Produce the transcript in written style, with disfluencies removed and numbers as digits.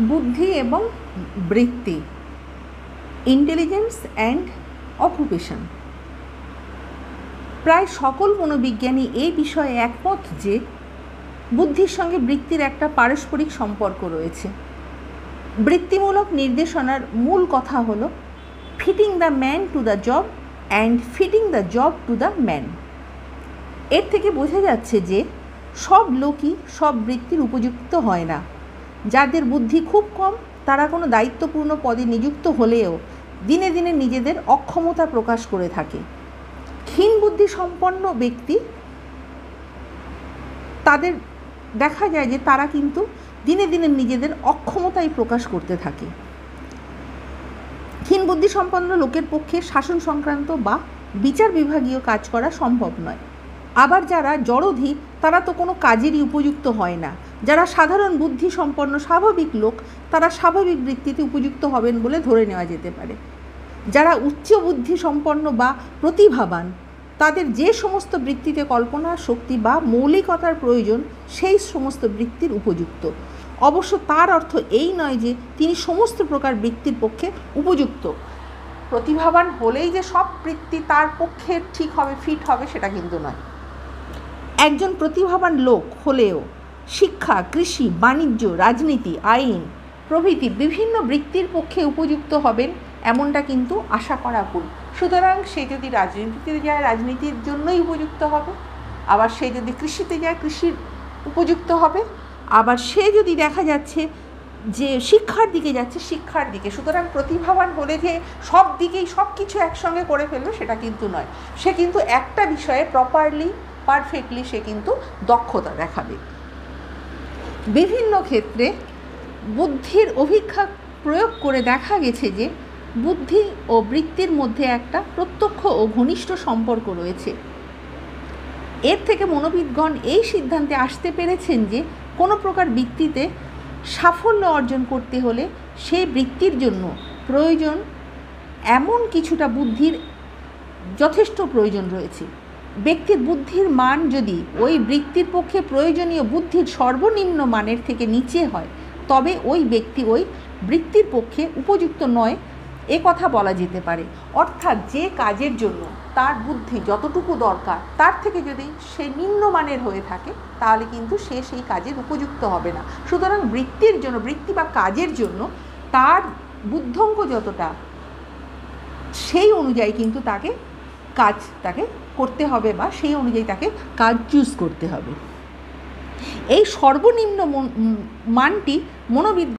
বুদ্ধি এবং বৃত্তি, ইন্টেলিজেন্স অ্যান্ড অকুপেশন। প্রায় সকল মনোবিজ্ঞানী এই বিষয়ে একমত যে বুদ্ধির সঙ্গে বৃত্তির একটা পারস্পরিক সম্পর্ক রয়েছে। বৃত্তিমূলক নির্দেশনার মূল কথা হলো fitting the man to the job and fitting the job to the man. এর থেকে বোঝা যাচ্ছে যে সব লোকই সব বৃত্তির উপযুক্ত হয় না। যাদের বুদ্ধি খুব কম তারা কোনো দায়িত্বপূর্ণ পদে নিযুক্ত হলেও দিনে দিনে নিজেদের অক্ষমতা প্রকাশ করে থাকে। ক্ষীণ বুদ্ধি সম্পন্ন ব্যক্তি তাদের দেখা যায় যে তারা কিন্তু দিনে দিনে নিজেদের অক্ষমতাই প্রকাশ করতে থাকে। ক্ষীণ বুদ্ধি সম্পন্ন লোকের পক্ষে শাসন সংক্রান্ত বা বিচার বিভাগীয় কাজ করা সম্ভব নয়। আবার যারা জড়ধী তারা তো কোনো কাজেরই উপযুক্ত হয় না। যারা সাধারণ বুদ্ধি সম্পন্ন স্বাভাবিক লোক তারা স্বাভাবিক বৃত্তিতে উপযুক্ত হবেন বলে ধরে নেওয়া যেতে পারে। যারা উচ্চ বুদ্ধি সম্পন্ন বা প্রতিভাবান তাদের যে সমস্ত বৃত্তিতে কল্পনা শক্তি বা মৌলিকতার প্রয়োজন সেই সমস্ত বৃত্তির উপযুক্ত। অবশ্য তার অর্থ এই নয় যে তিনি সমস্ত প্রকার বৃত্তির পক্ষে উপযুক্ত। প্রতিভাবান হলেই যে সব বৃত্তি তার পক্ষে ঠিক হবে, ফিট হবে, সেটা কিন্তু নয়। একজন প্রতিভাবান লোক হলেও শিক্ষা, কৃষি, বাণিজ্য, রাজনীতি, আইন প্রভৃতি বিভিন্ন বৃত্তির পক্ষে উপযুক্ত হবেন এমনটা কিন্তু আশা করা ভুল। সুতরাং সে যদি রাজনীতিতে যায় রাজনীতির জন্যই উপযুক্ত হবে, আবার সে যদি কৃষিতে যায় কৃষির উপযুক্ত হবে, আবার সে যদি দেখা যাচ্ছে যে শিক্ষার দিকে যাচ্ছে শিক্ষার দিকে। সুতরাং প্রতিভাবান হলে যে সব দিকেই সব কিছু একসঙ্গে করে ফেলবে সেটা কিন্তু নয়। সে কিন্তু একটা বিষয়ে প্রপারলি পারফেক্টলি সে কিন্তু দক্ষতা দেখাবে। বিভিন্ন ক্ষেত্রে বুদ্ধির অভিজ্ঞতা প্রয়োগ করে দেখা গেছে যে বুদ্ধি ও বৃত্তির মধ্যে একটা প্রত্যক্ষ ও ঘনিষ্ঠ সম্পর্ক রয়েছে। এর থেকে মনোবিদগণ এই সিদ্ধান্তে আসতে পেরেছেন যে কোনো প্রকার বৃত্তিতে সাফল্য অর্জন করতে হলে সেই বৃত্তির জন্য প্রয়োজন এমন কিছুটা বুদ্ধির যথেষ্ট প্রয়োজন রয়েছে। ব্যক্তির বুদ্ধির মান যদি ওই বৃত্তির পক্ষে প্রয়োজনীয় বুদ্ধির সর্বনিম্ন মানের থেকে নিচে হয় তবে ওই ব্যক্তি ওই বৃত্তির পক্ষে উপযুক্ত নয় এ কথা বলা যেতে পারে। অর্থাৎ যে কাজের জন্য তার বুদ্ধি যতটুকু দরকার তার থেকে যদি সে নিম্নমানের হয়ে থাকে তাহলে কিন্তু সে সেই কাজের উপযুক্ত হবে না। সুতরাং বৃত্তির জন্য বৃত্তি বা কাজের জন্য তার বুদ্ধঙ্ক যতটা সেই অনুযায়ী কিন্তু তাকে করতে হবে বা সেই অনুযায়ী তাকে কাজ চুজ করতে হবে। এই সর্বনিম্ন মানটি মনোবিদ